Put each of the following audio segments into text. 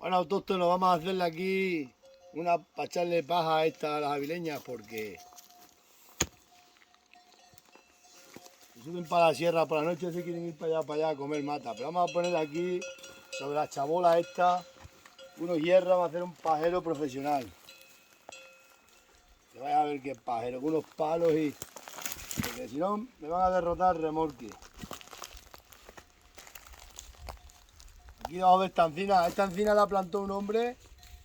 Bueno, autóctonos, vamos a hacerle aquí para echarle paja a esta a las avileñas porque si suben para la sierra por la noche se quieren ir para allá a comer mata. Pero vamos a poner aquí sobre la chabola esta unos hierros, vamos a hacer un pajero profesional. Que vaya a ver qué pajero, con unos palos y... porque si no me van a derrotar el remolque. Aquí debajo de esta encina la plantó un hombre,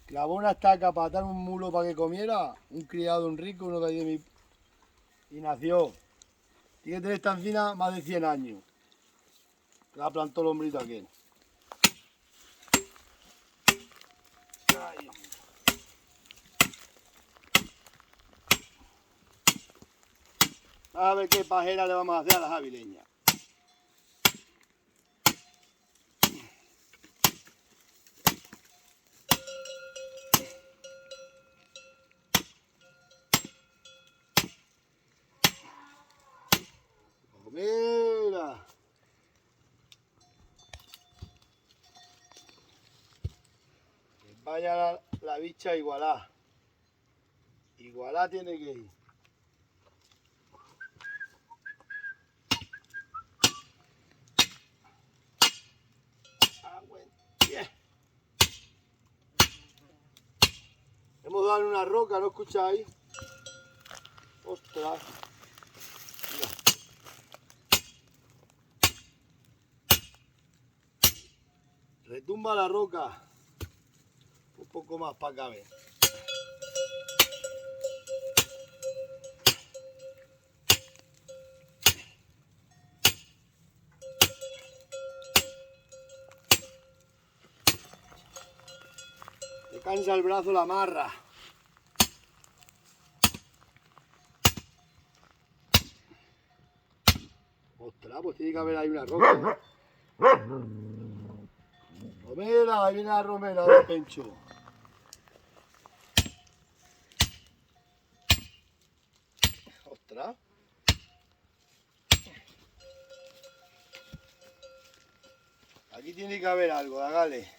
clavó una estaca para atar un mulo para que comiera, un criado, un rico, uno de ahí de mi... y nació. Tiene que tener esta encina más de 100 años. La plantó el hombrito aquel. Ay, a ver qué pajera le vamos a hacer a las avileñas. Mira. Que vaya la bicha igualá. Igualá tiene que ir. Yeah. Hemos dado en una roca, ¿no escucháis? Ostras. Mira. Retumba la roca. Un poco más para acá, ver. Te cansa el brazo la marra. Ostras, pues tiene que haber ahí una roca. Romera, ahí viene la romera del pencho. Ostras. Aquí tiene que haber algo, hágale.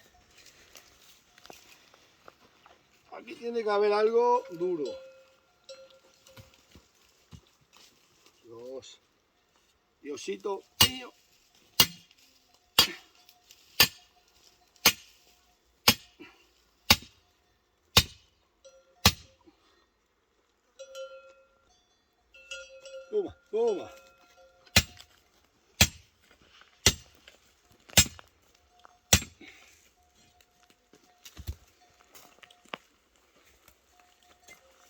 Aquí tiene que haber algo duro. Dios. Diosito mío. Toma, toma.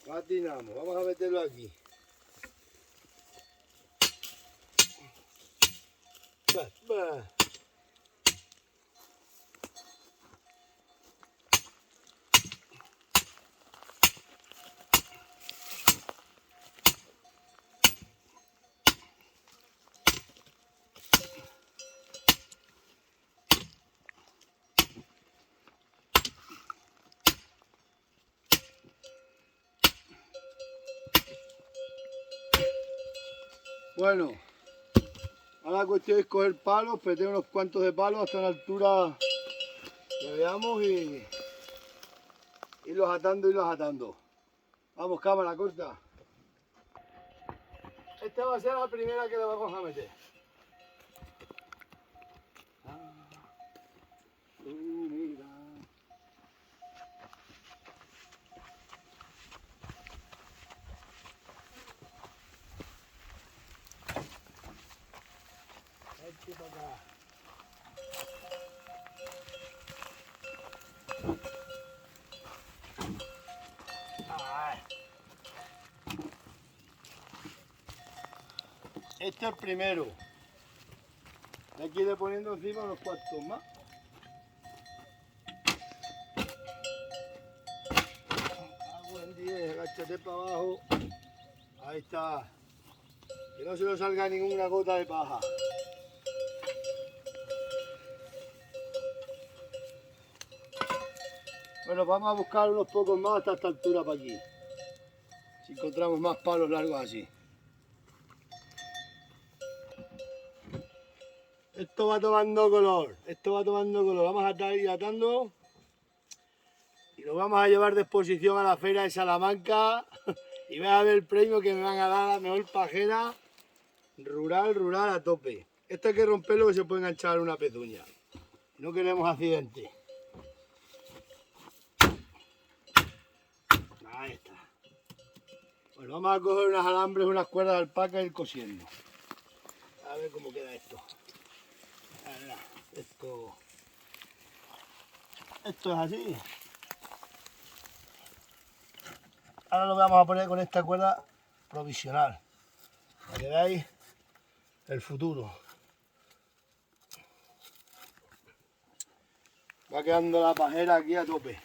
Patinamos, vamos a meterlo aquí. Va, va. Bueno, ahora la cuestión es coger palos, meter unos cuantos de palos hasta la altura que veamos y irlos atando. Vamos, cámara corta. Esta va a ser la primera que le vamos a meter. Mira. Este para acá. Este es el primero. Hay que ir poniendo encima unos cuantos más. Buen día, agáchate para abajo. Ahí está. Que no se nos salga ninguna gota de paja. Bueno, vamos a buscar unos pocos más hasta esta altura para aquí. Si encontramos más palos largos así. Esto va tomando color. Vamos a estar ir atando Y lo vamos a llevar de exposición a la feria de Salamanca y vais a ver el premio que me van a dar a la mejor pajera rural a tope. Esto hay que romperlo que se puede enganchar una pezuña. No queremos accidentes. Ahí está. Pues vamos a coger unos alambres, unas cuerdas de alpaca y ir cosiendo. A ver cómo queda esto. Esto es así. Ahora lo vamos a poner con esta cuerda provisional. Para que veáis el futuro. Va quedando la pajera aquí a tope.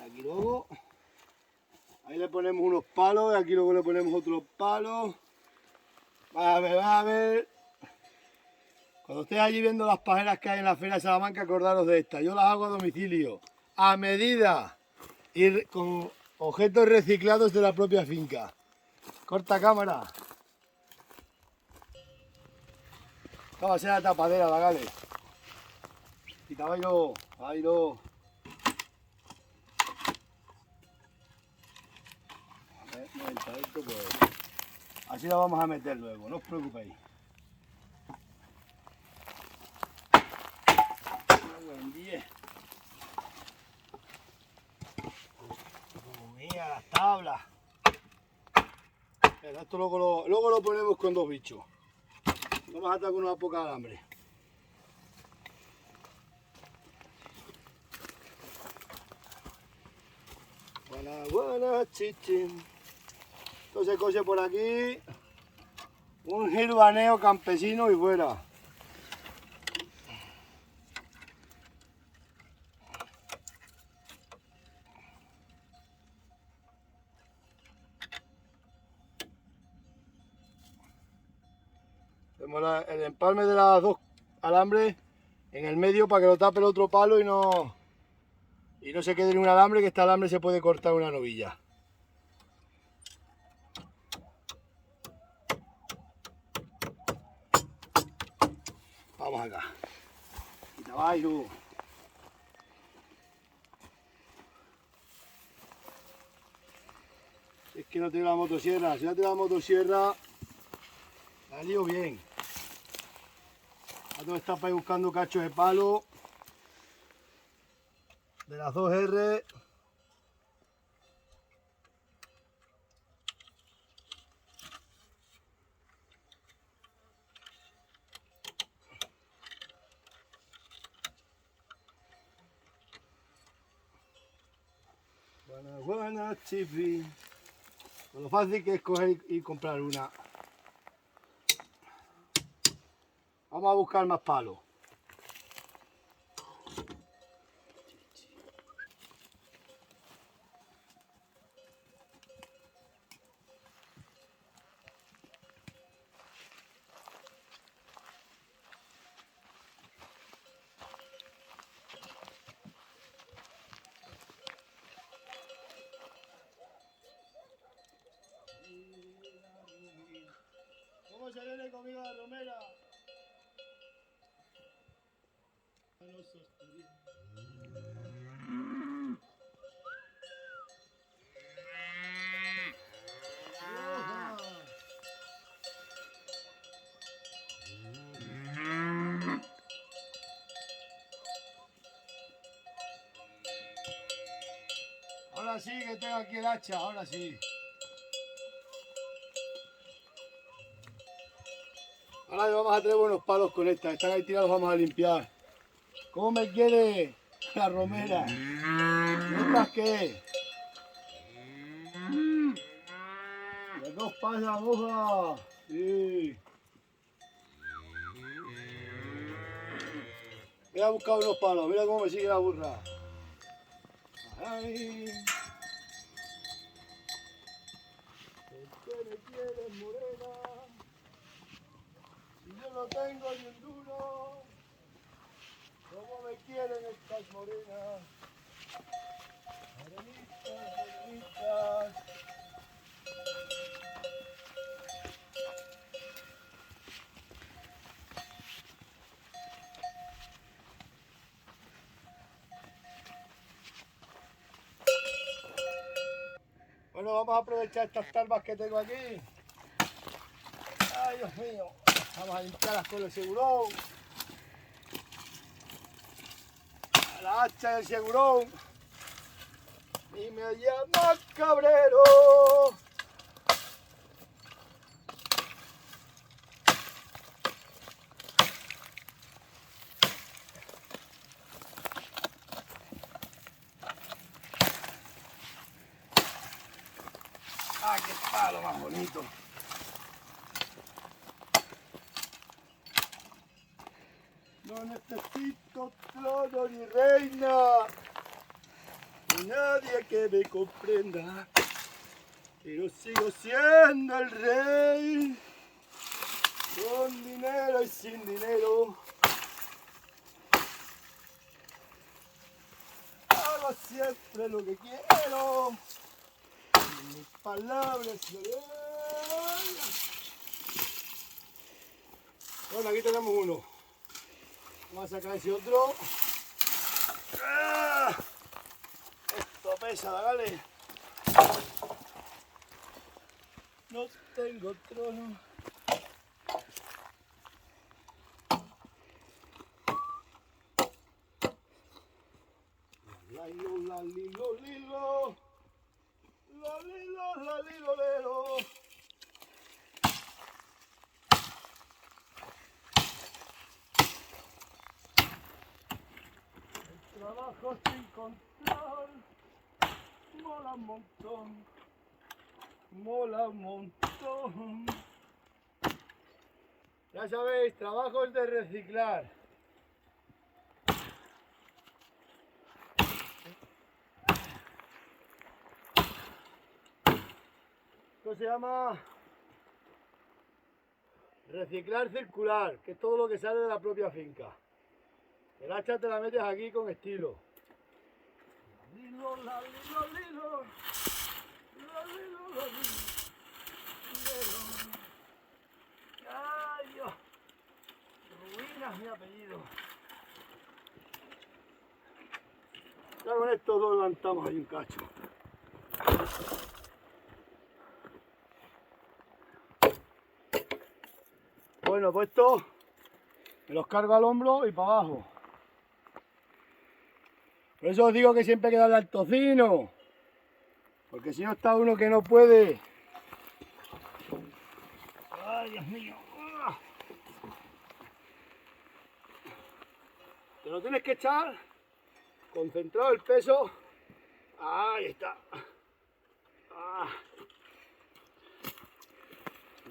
Aquí luego, ahí le ponemos unos palos y aquí luego le ponemos otros palos. Va a ver. Cuando estéis allí viendo las pajeras que hay en la Feria de Salamanca, acordaros de esta. Yo las hago a domicilio, a medida y con objetos reciclados de la propia finca. Corta cámara. Esta va a ser la tapadera, Bagales. Quita, bailo. A ver, esto, pues. Así la vamos a meter luego, no os preocupéis. Mira las tablas. Pero esto luego lo ponemos con dos bichos. Vamos a atar con una poca alambre. Buena, chichín. Entonces cose por aquí. Un girbaneo campesino y fuera. Tenemos el empalme de las dos alambres en el medio para que lo tape el otro palo y no se quede en un alambre, que este alambre se puede cortar una novilla. Vamos acá. Y trabajo. Es que no tengo la motosierra. Si no tengo la motosierra, la lío bien. Ahora está para ir buscando cachos de palo de las 2R. Buena, chipi. Con lo fácil que es coger y comprar una. Vamos a buscar más palos. ¿Cómo se viene conmigo la romera? Ahora sí que tengo aquí el hacha, ahora sí. Ahora vamos a traer buenos palos con esta. Están ahí tirados, vamos a limpiar. ¿Cómo me quiere la romera? No es más que. De dos pasas, hoja. Sí. Mira, a buscar unos palos. Mira cómo me sigue la burra. Ay. ¿Por qué me quieres, morena? Si yo no tengo ni un duro. ¿Cómo me quieren estas morenas? Morenitas. Bueno, vamos a aprovechar estas tarbas que tengo aquí. Ay, Dios mío. Vamos a limpiarlas con el segurón. A la hacha del segurón. Y me llama Cabrero. ¡Ah, qué palo más bonito! No necesito trono ni reina, ni nadie que me comprenda, pero sigo siendo el rey, con dinero y sin dinero. Hago siempre lo que quiero, y mis palabras se ven. Bueno, aquí tenemos uno. Vamos a sacar ese otro. ¡Ah! Esto pesa, ¿vale? No tengo trono. La lilo, la lilo, lilo. La lilo, la lilo, lilo. Trabajo sin control, mola un montón, mola un montón. Ya sabéis, trabajos de reciclar. Esto se llama reciclar circular, que es todo lo que sale de la propia finca. El hacha te la metes aquí con estilo. Lilo, la lilo, lilo. La lilo, la lilo. Ay, Dios. Ruinas mi apellido. Ya con estos dos levantamos ahí un cacho. Bueno, pues esto me los cargo al hombro y para abajo. Por eso os digo que siempre hay que darle al tocino, porque si no está uno que no puede. Ay, Dios mío. Te lo tienes que echar concentrado el peso. Ahí está.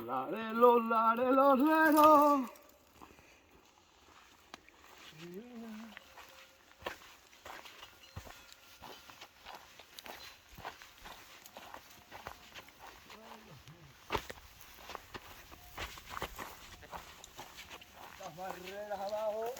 Larelo, larelo, larelo. Las barreras abajo.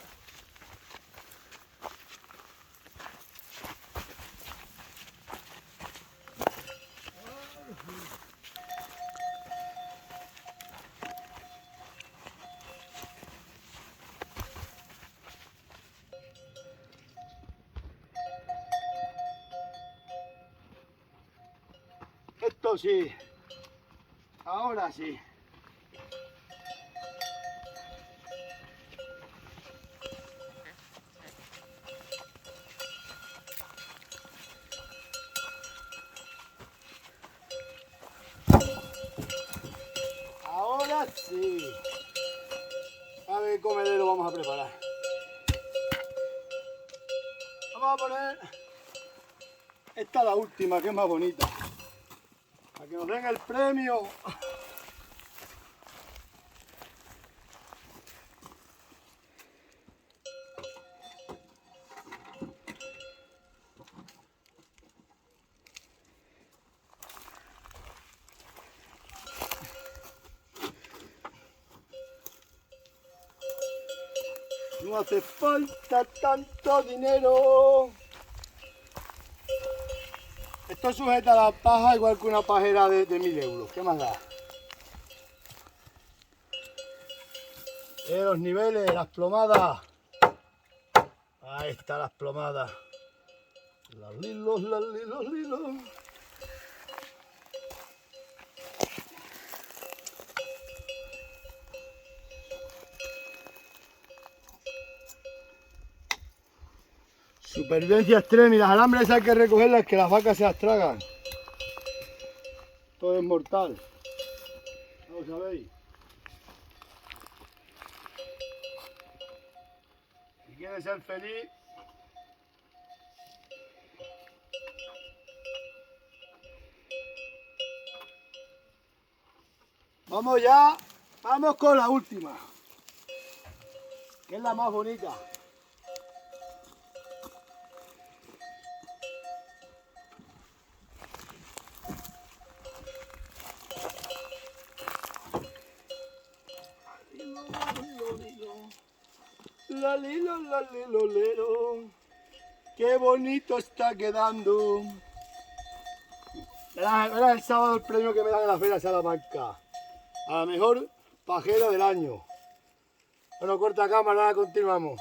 Esto sí, ahora sí. Ahora sí. A ver qué comedero vamos a preparar. Vamos a poner esta, la última, que es más bonita. Para que nos den el premio. No hace falta tanto dinero. Esto sujeta la paja igual que una pajera de 1000 euros. ¿Qué más da? Los niveles, las plomadas. Ahí están las plomadas. Los lilos, los lilos, lilos. Supervivencia extrema y las alambres hay que recogerlas que las vacas se las tragan. Todo es mortal. ¿No lo sabéis? Si quieres ser feliz, vamos ya, vamos con la última, que es la más bonita. La lilo, lero. Qué bonito está quedando. Era el sábado el premio que me dan en la Feria de Salamanca. A la mejor pajera del año. Bueno, corta cámara, ahora continuamos.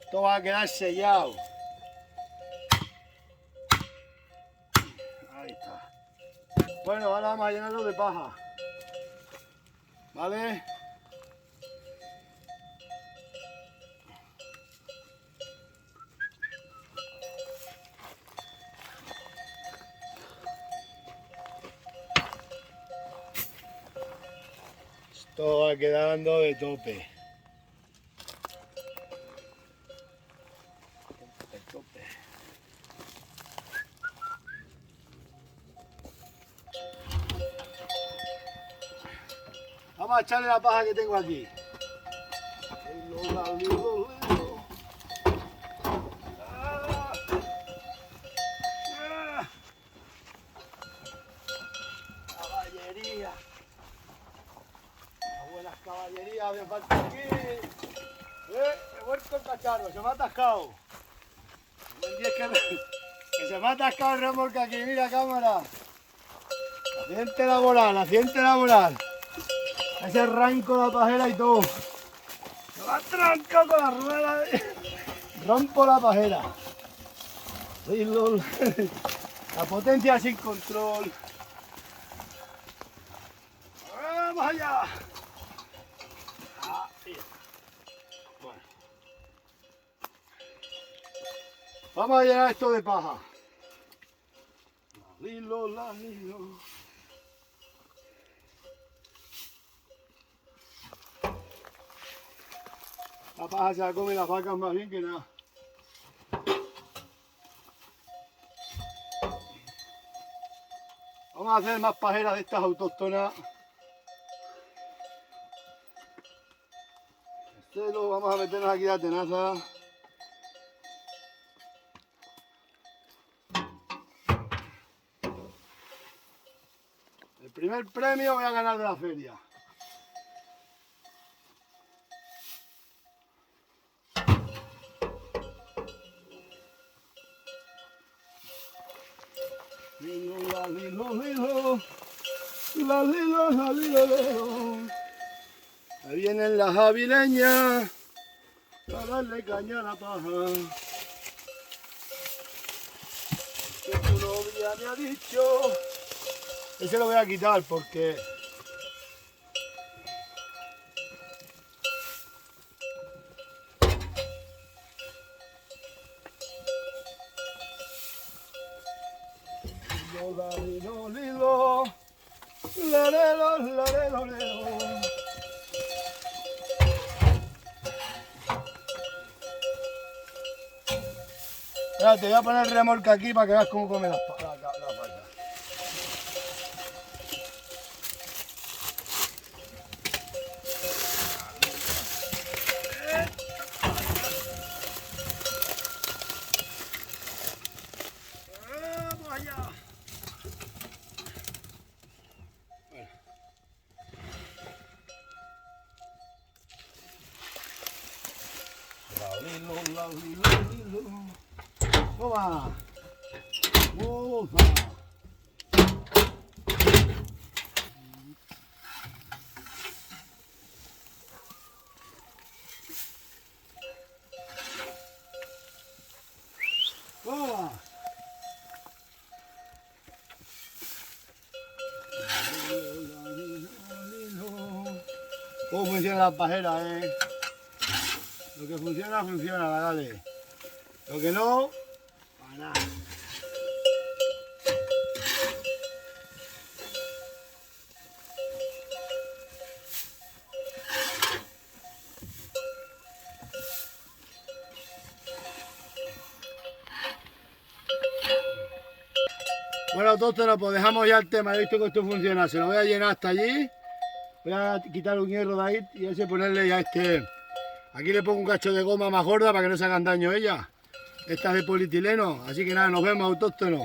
Esto va a quedar sellado. Ahí está. Bueno, ahora vamos a llenarlo de paja. ¿Vale? Esto va quedando de tope. De tope. Vamos a echarle la paja que tengo aquí. Caballería. Las buenas caballerías me falta aquí. He vuelto el cacharro, se me ha atascado. Buen día que se me ha atascado el remolque aquí, mira cámara. Accidente laboral, accidente laboral. Ese arranco la pajera y todo. Se va a trancar con la rueda. Rompo la pajera. La potencia sin control. ¡Vamos allá! Bueno. Vamos a llenar esto de paja. La lilo. La paja se la come las vacas más bien que nada. Vamos a hacer más pajeras de estas autóctonas. Vamos a meternos aquí la tenaza. El primer premio voy a ganar de la feria. Lilo. Ahí vienen las avileñas para darle caña a la paja. Que tu novia me ha dicho. Ese lo voy a quitar porque lilo. Ahora te voy a poner el remolque aquí para que veas cómo come la vaca. ¡Vamos allá! Bueno. Lilo. Toma. Toma. cómo funcionan las pajeras, Lo que funciona, funciona, dale. Lo que no, para nada. Bueno, tósteros, pues dejamos ya el tema. He visto que esto funciona. Se lo voy a llenar hasta allí. Voy a quitar un hierro de ahí y ese ponerle ya este. Aquí le pongo un cacho de goma más gorda para que no se hagan daño ellas. Esta es de polietileno. Así que nada, nos vemos, autóctonos.